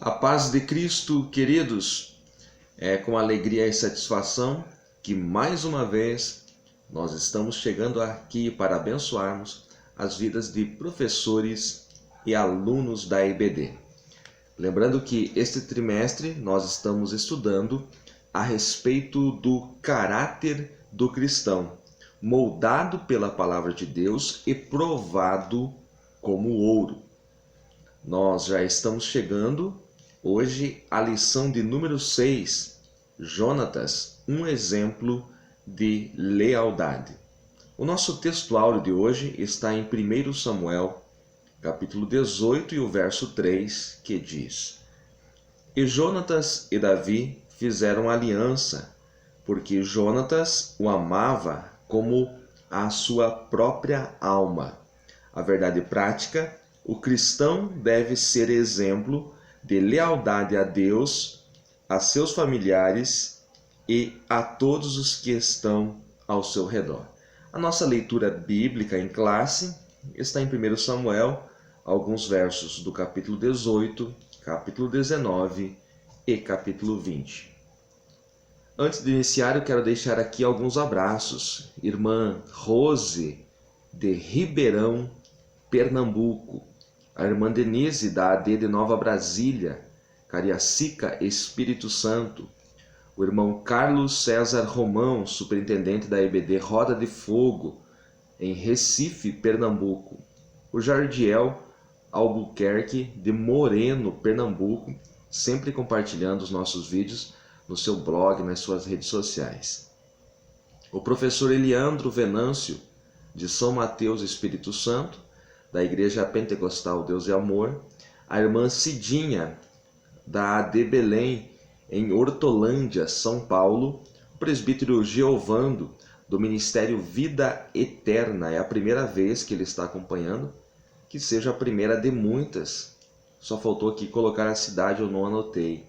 A paz de Cristo, queridos, é com alegria e satisfação que mais uma vez nós estamos chegando aqui para abençoarmos as vidas de professores e alunos da EBD. Lembrando que este trimestre nós estamos estudando a respeito do caráter do cristão, moldado pela palavra de Deus e provado como ouro. Nós já estamos chegando hoje à lição de número 6, Jonatas, um exemplo de lealdade. O nosso texto áureo de hoje está em 1 Samuel, capítulo 18 e o verso 3, que diz: E Jonatas e Davi fizeram aliança, porque Jonatas o amava como a sua própria alma. A verdade prática: o cristão deve ser exemplo de lealdade a Deus, a seus familiares e a todos os que estão ao seu redor. A nossa leitura bíblica em classe está em 1 Samuel, alguns versos do capítulo 18, capítulo 19 e capítulo 20. Antes de iniciar, eu quero deixar aqui alguns abraços. Irmã Rose, de Ribeirão, Pernambuco. A irmã Denise, da AD de Nova Brasília, Cariacica, Espírito Santo. O irmão Carlos César Romão, superintendente da EBD Roda de Fogo, em Recife, Pernambuco. O Jardiel Albuquerque, de Moreno, Pernambuco, sempre compartilhando os nossos vídeos no seu blog, nas suas redes sociais. O professor Eliandro Venâncio, de São Mateus, Espírito Santo, da Igreja Pentecostal Deus e Amor. A irmã Cidinha, da AD Belém, em Hortolândia, São Paulo. O presbítero Geovando, do Ministério Vida Eterna. É a primeira vez que ele está acompanhando, que seja a primeira de muitas. Só faltou aqui colocar a cidade, eu não anotei.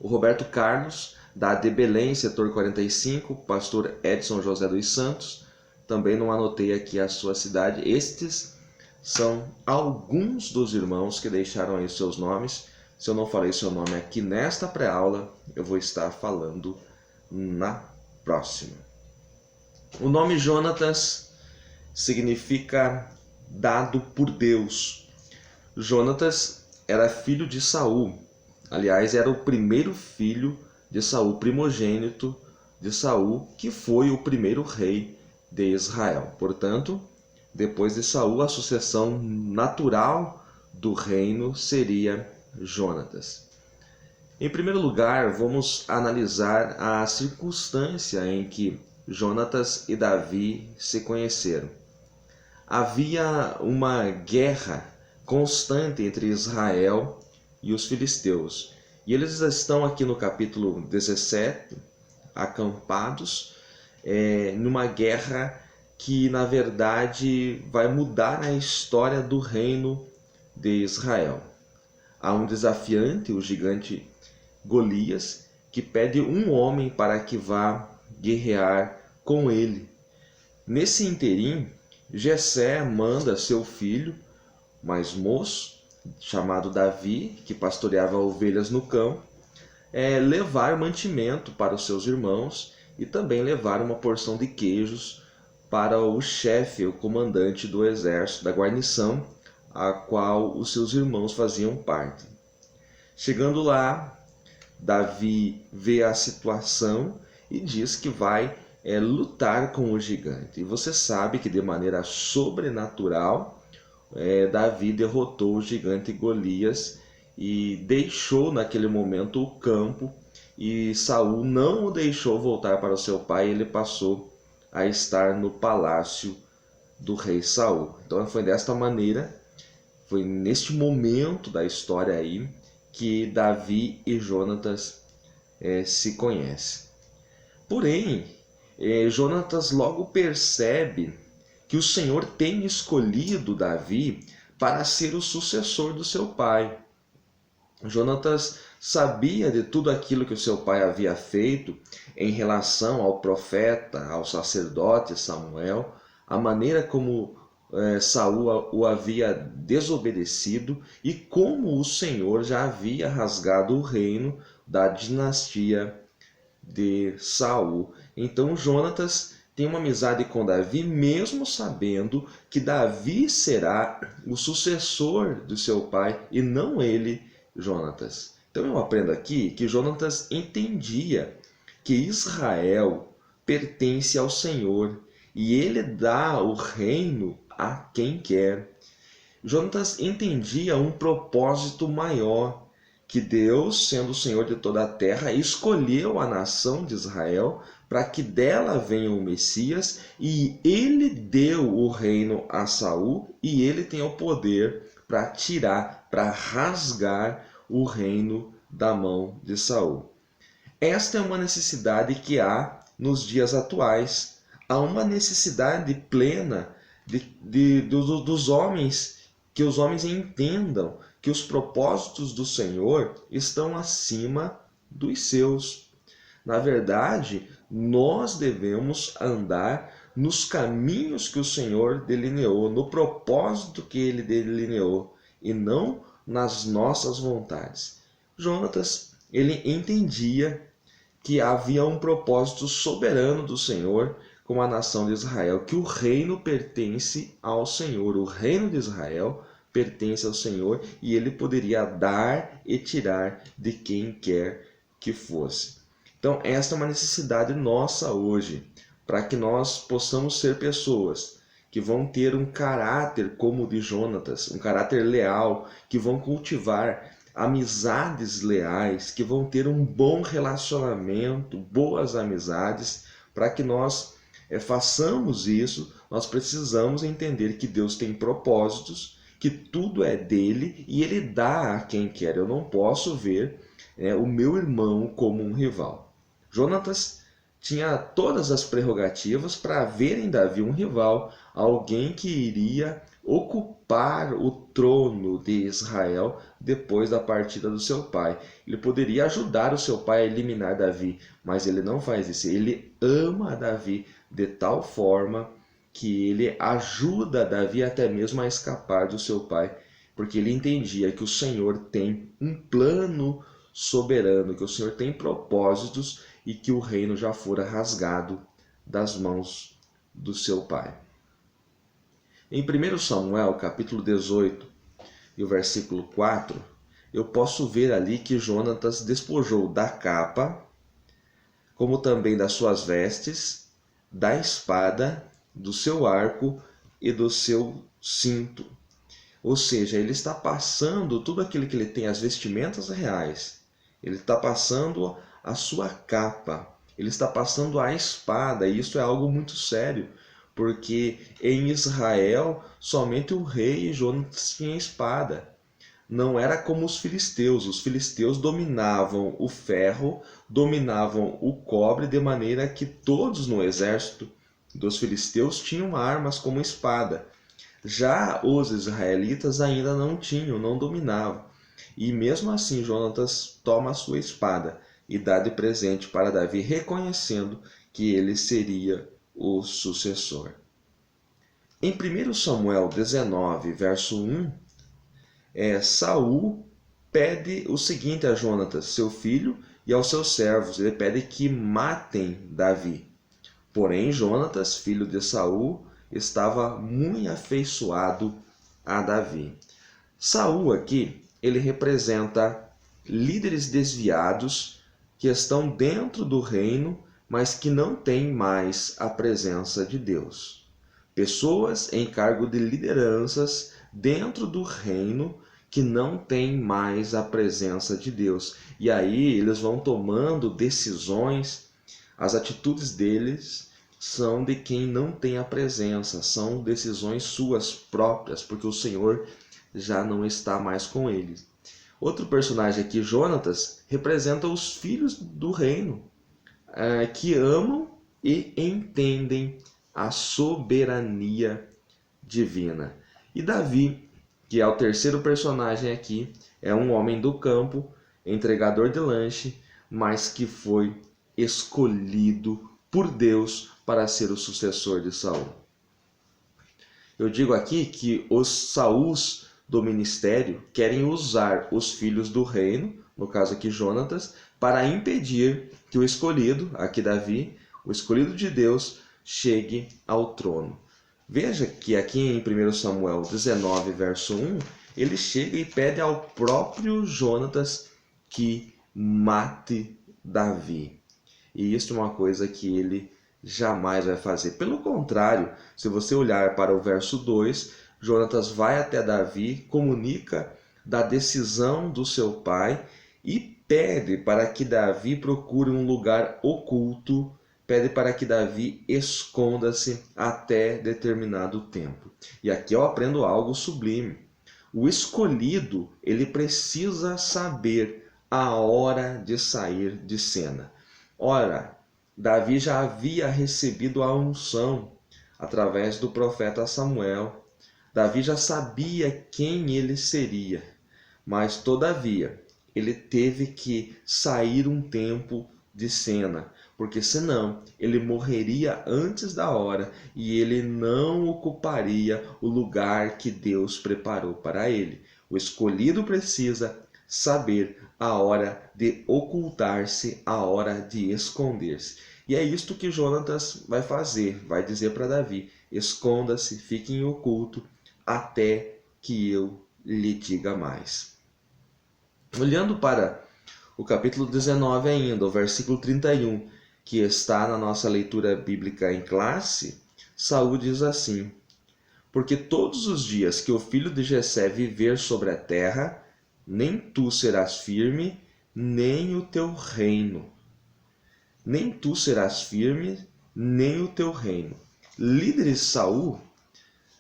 O Roberto Carlos, da AD Belém, setor 45, pastor Edson José dos Santos, também não anotei aqui a sua cidade. Estes são alguns dos irmãos que deixaram aí seus nomes. Se eu não falei seu nome aqui nesta pré-aula, eu vou estar falando na próxima. O nome Jonatas significa dado por Deus. Jonatas era filho de Saul. Aliás, era o primeiro filho de Saul, primogênito de Saul, que foi o primeiro rei de Israel. Portanto, depois de Saul, a sucessão natural do reino seria Jonatas. Em primeiro lugar, vamos analisar a circunstância em que Jonatas e Davi se conheceram. Havia uma guerra constante entre Israel e os filisteus. E eles estão aqui no capítulo 17, acampados, numa guerra que na verdade vai mudar a história do reino de Israel. Há um desafiante, o gigante Golias, que pede um homem para que vá guerrear com ele. Nesse interim, Jessé manda seu filho mais moço, chamado Davi, que pastoreava ovelhas no campo, levar mantimento para os seus irmãos e também levar uma porção de queijos para o chefe, o comandante do exército, da guarnição, a qual os seus irmãos faziam parte. Chegando lá, Davi vê a situação e diz que vai lutar com o gigante. E você sabe que de maneira sobrenatural, Davi derrotou o gigante Golias e deixou naquele momento o campo, e Saul não o deixou voltar para o seu pai. Ele passou a estar no palácio do rei Saul. Então foi desta maneira, foi neste momento da história aí, que Davi e Jonatas se conhecem. Porém, Jonatas logo percebe que o Senhor tem escolhido Davi para ser o sucessor do seu pai. Jonatas sabia de tudo aquilo que o seu pai havia feito em relação ao profeta, ao sacerdote Samuel, a maneira como Saul o havia desobedecido e como o Senhor já havia rasgado o reino da dinastia de Saul. Então Jonatas tem uma amizade com Davi, mesmo sabendo que Davi será o sucessor do seu pai e não ele, Jonatas. Então eu aprendo aqui que Jonatas entendia que Israel pertence ao Senhor e ele dá o reino a quem quer. Jonatas entendia um propósito maior, que Deus, sendo o Senhor de toda a terra, escolheu a nação de Israel para que dela venha o Messias, e ele deu o reino a Saul, e ele tem o poder para tirar, para rasgar o reino da mão de Saul. Esta é uma necessidade que há nos dias atuais. Há uma necessidade plena dos homens, que os homens entendam que os propósitos do Senhor estão acima dos seus. Na verdade, nós devemos andar nos caminhos que o Senhor delineou, no propósito que ele delineou, e não nas nossas vontades. Jonatas, ele entendia que havia um propósito soberano do Senhor com a nação de Israel, que o reino pertence ao Senhor, o reino de Israel pertence ao Senhor e ele poderia dar e tirar de quem quer que fosse. Então, esta é uma necessidade nossa hoje, para que nós possamos ser pessoas que vão ter um caráter como o de Jonatas, um caráter leal, que vão cultivar amizades leais, que vão ter um bom relacionamento, boas amizades. Para que nós façamos isso, nós precisamos entender que Deus tem propósitos, que tudo é dele e ele dá a quem quer. Eu não posso ver o meu irmão como um rival. Jonatas tinha todas as prerrogativas para ver em Davi um rival, alguém que iria ocupar o trono de Israel depois da partida do seu pai. Ele poderia ajudar o seu pai a eliminar Davi, mas ele não faz isso. Ele ama Davi de tal forma que ele ajuda Davi até mesmo a escapar do seu pai, porque ele entendia que o Senhor tem um plano soberano, que o Senhor tem propósitos e que o reino já fora rasgado das mãos do seu pai. Em 1 Samuel, capítulo 18, e o versículo 4, eu posso ver ali que Jonatas despojou da capa, como também das suas vestes, da espada, do seu arco e do seu cinto. Ou seja, ele está passando tudo aquilo que ele tem, as vestimentas reais. Ele está passando a sua capa, ele está passando a espada, e isso é algo muito sério, porque em Israel somente o rei Jonatas tinha espada. Não era como os filisteus dominavam o ferro, dominavam o cobre, de maneira que todos no exército dos filisteus tinham armas como espada. Já os israelitas ainda não tinham, não dominavam. E mesmo assim Jonatas toma a sua espada e dá de presente para Davi, reconhecendo que ele seria o sucessor. Em 1 Samuel 19, verso 1, Saul pede o seguinte a Jonatas, seu filho, e aos seus servos. Ele pede que matem Davi. Porém, Jonatas, filho de Saul, estava muito afeiçoado a Davi. Saul aqui, ele representa líderes desviados que estão dentro do reino, mas que não têm mais a presença de Deus. Pessoas em cargo de lideranças dentro do reino que não têm mais a presença de Deus. E aí eles vão tomando decisões, as atitudes deles são de quem não tem a presença, são decisões suas próprias, porque o Senhor já não está mais com eles. Outro personagem aqui, Jonatas, representa os filhos do reino, que amam e entendem a soberania divina. E Davi, que é o terceiro personagem aqui, é um homem do campo, entregador de lanche, mas que foi escolhido por Deus para ser o sucessor de Saul. Eu digo aqui que os Saús do ministério querem usar os filhos do reino, no caso aqui Jonatas, para impedir que o escolhido, aqui Davi, o escolhido de Deus, chegue ao trono. Veja que aqui em 1 Samuel 19, verso 1, ele chega e pede ao próprio Jonatas que mate Davi. E isso é uma coisa que ele jamais vai fazer. Pelo contrário, se você olhar para o verso 2, Jonatas vai até Davi, comunica da decisão do seu pai e pede para que Davi procure um lugar oculto, pede para que Davi esconda-se até determinado tempo. E aqui eu aprendo algo sublime. O escolhido, ele precisa saber a hora de sair de cena. Ora, Davi já havia recebido a unção através do profeta Samuel. Davi já sabia quem ele seria, mas todavia ele teve que sair um tempo de cena, porque senão ele morreria antes da hora e ele não ocuparia o lugar que Deus preparou para ele. O escolhido precisa saber a hora de ocultar-se, a hora de esconder-se. E é isto que Jonatas vai fazer, vai dizer para Davi: esconda-se, fique em oculto, até que eu lhe diga mais. Olhando para o capítulo 19 ainda, o versículo 31, que está na nossa leitura bíblica em classe, Saul diz assim: porque todos os dias que o filho de Jessé viver sobre a terra, nem tu serás firme, nem o teu reino. Nem tu serás firme, nem o teu reino. Líderes de Saul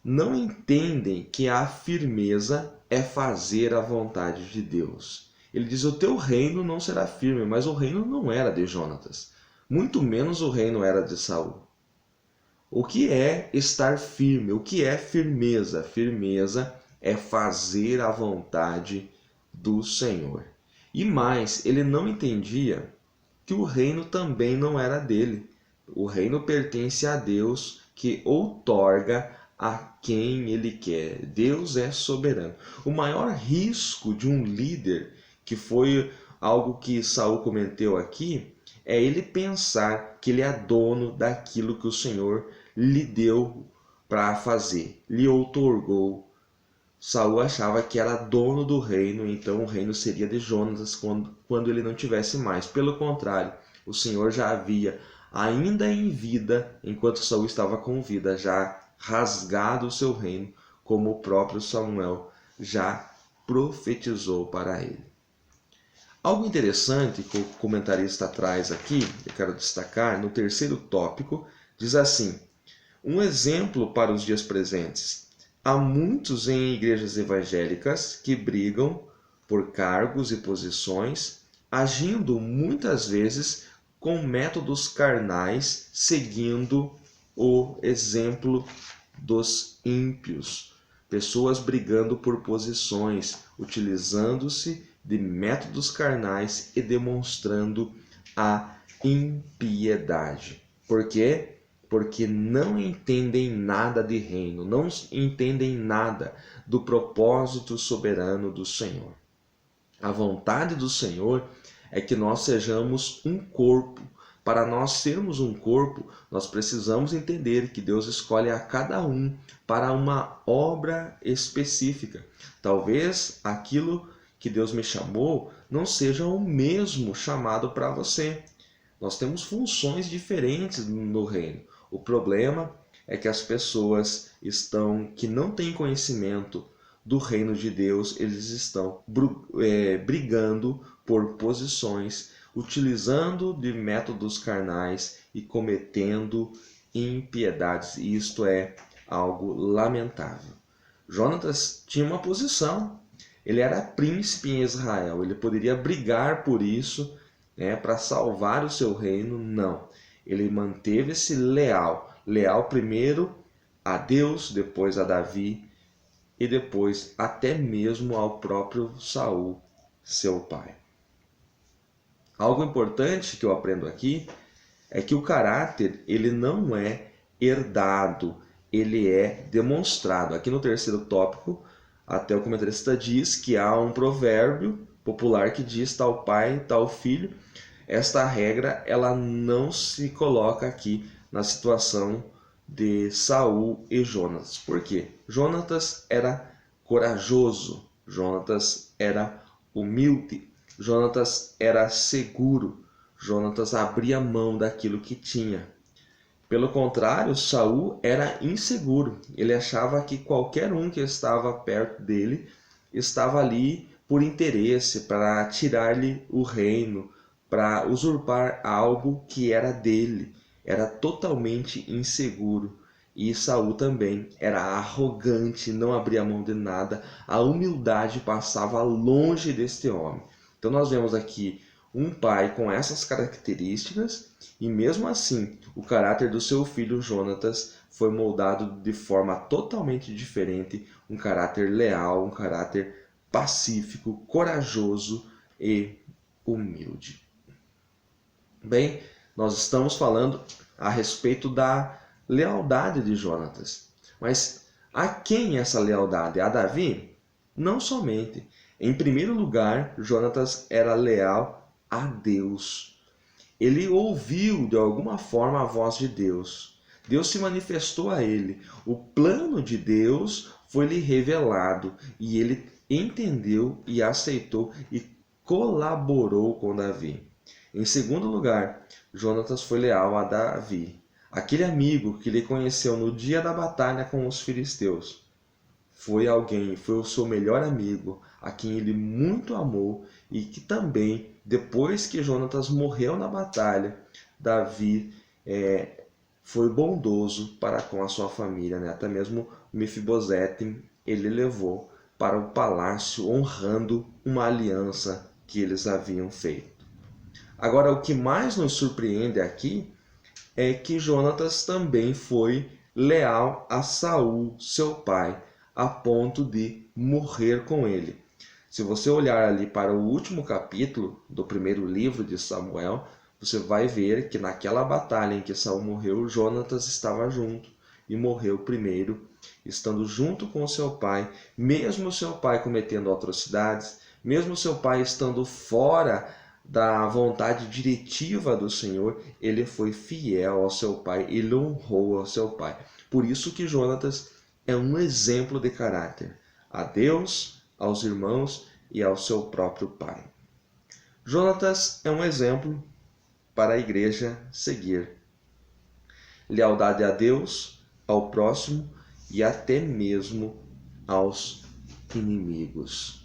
não entendem que a firmeza é fazer a vontade de Deus. Ele diz: o teu reino não será firme, mas o reino não era de Jonatas. Muito menos o reino era de Saul. O que é estar firme? O que é firmeza? Firmeza é fazer a vontade do Senhor. E mais, ele não entendia que o reino também não era dele. O reino pertence a Deus, que outorga a quem ele quer. Deus é soberano. O maior risco de um líder, que foi algo que Saul comentou aqui, é ele pensar que ele é dono daquilo que o Senhor lhe deu para fazer, lhe outorgou. Saul achava que era dono do reino, então o reino seria de Jonatas quando ele não tivesse mais. Pelo contrário, o Senhor já havia, ainda em vida, enquanto Saul estava com vida, já rasgado o seu reino, como o próprio Samuel já profetizou para ele. Algo interessante que o comentarista traz aqui, eu quero destacar, no terceiro tópico, diz assim: um exemplo para os dias presentes. Há muitos em igrejas evangélicas que brigam por cargos e posições, agindo muitas vezes com métodos carnais, seguindo o exemplo dos ímpios. Pessoas brigando por posições, utilizando-se de métodos carnais e demonstrando a impiedade. Por quê? Porque não entendem nada de reino, não entendem nada do propósito soberano do Senhor. A vontade do Senhor é que nós sejamos um corpo. Para nós sermos um corpo, nós precisamos entender que Deus escolhe a cada um para uma obra específica. Talvez aquilo que Deus me chamou não seja o mesmo chamado para você. Nós temos funções diferentes no reino. O problema é que as pessoas que não têm conhecimento do reino de Deus, eles estão brigando por posições, utilizando de métodos carnais e cometendo impiedades. E isto é algo lamentável. Jonatas tinha uma posição, ele era príncipe em Israel, ele poderia brigar por isso, para salvar o seu reino. Não, ele manteve-se leal primeiro a Deus, depois a Davi e depois até mesmo ao próprio Saul, seu pai. Algo importante que eu aprendo aqui é que o caráter ele não é herdado, ele é demonstrado. Aqui no terceiro tópico, até o comentarista diz que há um provérbio popular que diz tal pai, tal filho. Esta regra ela não se coloca aqui na situação de Saul e Jonatas. Por quê? Jonatas era corajoso, Jonatas era humilde, Jonatas era seguro, Jonatas abria mão daquilo que tinha. Pelo contrário, Saul era inseguro. Ele achava que qualquer um que estava perto dele estava ali por interesse, para tirar-lhe o reino, para usurpar algo que era dele. Era totalmente inseguro. E Saul também era arrogante, não abria mão de nada. A humildade passava longe deste homem. Então nós vemos aqui um pai com essas características, e mesmo assim o caráter do seu filho Jonatas foi moldado de forma totalmente diferente, um caráter leal, um caráter pacífico, corajoso e humilde. Bem, nós estamos falando a respeito da lealdade de Jonatas. Mas a quem essa lealdade? A Davi? Não somente. Em primeiro lugar, Jonatas era leal a Deus. Ele ouviu de alguma forma a voz de Deus. Deus se manifestou a ele. O plano de Deus foi-lhe revelado e ele entendeu e aceitou e colaborou com Davi. Em segundo lugar, Jonatas foi leal a Davi, aquele amigo que ele conheceu no dia da batalha com os filisteus. Foi o seu melhor amigo, a quem ele muito amou e que também, depois que Jonatas morreu na batalha, Davi foi bondoso para com a sua família, né? Até mesmo Mefibosete ele levou para o palácio, honrando uma aliança que eles haviam feito. Agora, o que mais nos surpreende aqui é que Jonatas também foi leal a Saul, seu pai, a ponto de morrer com ele. Se você olhar ali para o último capítulo do primeiro livro de Samuel, você vai ver que naquela batalha em que Saul morreu, Jonatas estava junto e morreu primeiro, estando junto com seu pai, mesmo seu pai cometendo atrocidades, mesmo seu pai estando fora da vontade diretiva do Senhor, ele foi fiel ao seu pai, ele honrou ao seu pai. Por isso que Jonatas é um exemplo de caráter a Deus, aos irmãos e ao seu próprio pai. Jonatas é um exemplo para a igreja seguir. Lealdade a Deus, ao próximo e até mesmo aos inimigos.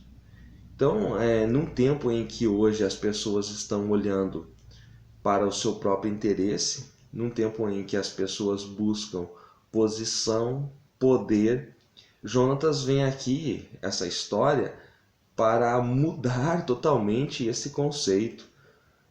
Então, num tempo em que hoje as pessoas estão olhando para o seu próprio interesse, num tempo em que as pessoas buscam posição, poder, Jonatas vem aqui, essa história, para mudar totalmente esse conceito.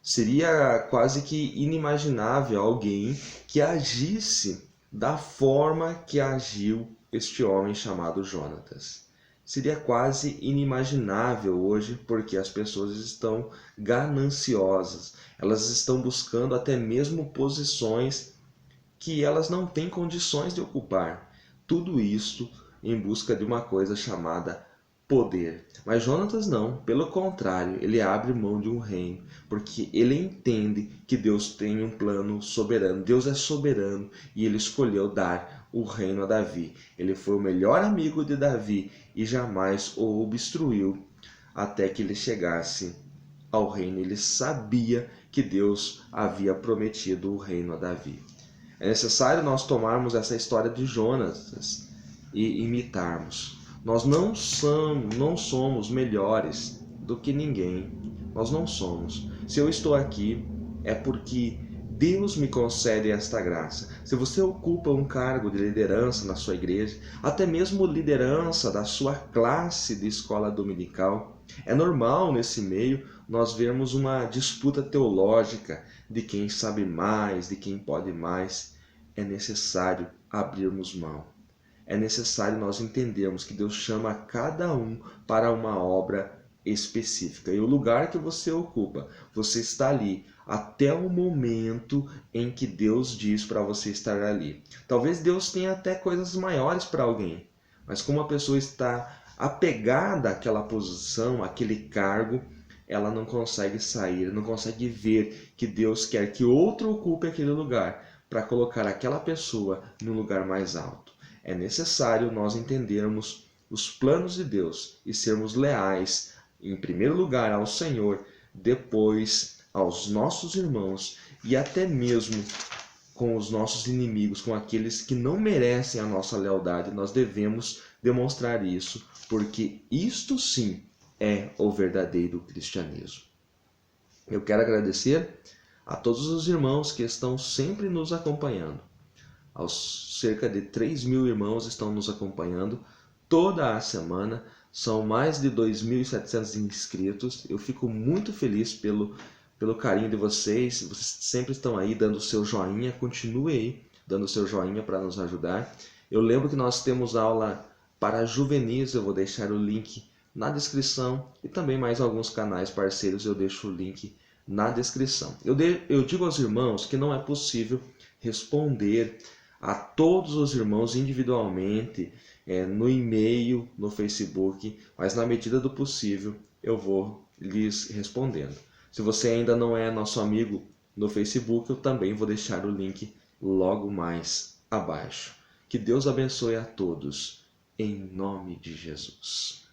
Seria quase que inimaginável alguém que agisse da forma que agiu este homem chamado Jonatas. Seria quase inimaginável hoje, porque as pessoas estão gananciosas, elas estão buscando até mesmo posições que elas não têm condições de ocupar. Tudo isso em busca de uma coisa chamada poder. Mas Jonatas não, pelo contrário, ele abre mão de um reino, porque ele entende que Deus tem um plano soberano. Deus é soberano e ele escolheu dar o reino a Davi. Ele foi o melhor amigo de Davi e jamais o obstruiu até que ele chegasse ao reino. Ele sabia que Deus havia prometido o reino a Davi. É necessário nós tomarmos essa história de Jonatas e imitarmos. Nós não somos melhores do que ninguém. Nós não somos. Se eu estou aqui, é porque Deus me concede esta graça. Se você ocupa um cargo de liderança na sua igreja, até mesmo liderança da sua classe de escola dominical, é normal nesse meio nós vermos uma disputa teológica de quem sabe mais, de quem pode mais. É necessário abrirmos mão. É necessário nós entendermos que Deus chama cada um para uma obra específica. E o lugar que você ocupa, você está ali até o momento em que Deus diz para você estar ali. Talvez Deus tenha até coisas maiores para alguém, mas como a pessoa está apegada àquela posição, àquele cargo, ela não consegue sair, não consegue ver que Deus quer que outro ocupe aquele lugar para colocar aquela pessoa no lugar mais alto. É necessário nós entendermos os planos de Deus e sermos leais, em primeiro lugar ao Senhor, depois aos nossos irmãos e até mesmo com os nossos inimigos, com aqueles que não merecem a nossa lealdade. Nós devemos demonstrar isso, porque isto sim é o verdadeiro cristianismo. Eu quero agradecer a todos os irmãos que estão sempre nos acompanhando. Aos cerca de 3.000 irmãos estão nos acompanhando toda a semana. São mais de 2.700 inscritos. Eu fico muito feliz pelo carinho de vocês. Vocês sempre estão aí dando o seu joinha. Continue aí dando o seu joinha para nos ajudar. Eu lembro que nós temos aula para juvenis. Eu vou deixar o link na descrição. E também mais alguns canais parceiros. Eu deixo o link na descrição. Eu digo aos irmãos que não é possível responder a todos os irmãos individualmente, no e-mail, no Facebook, mas na medida do possível eu vou lhes respondendo. Se você ainda não é nosso amigo no Facebook, eu também vou deixar o link logo mais abaixo. Que Deus abençoe a todos, em nome de Jesus.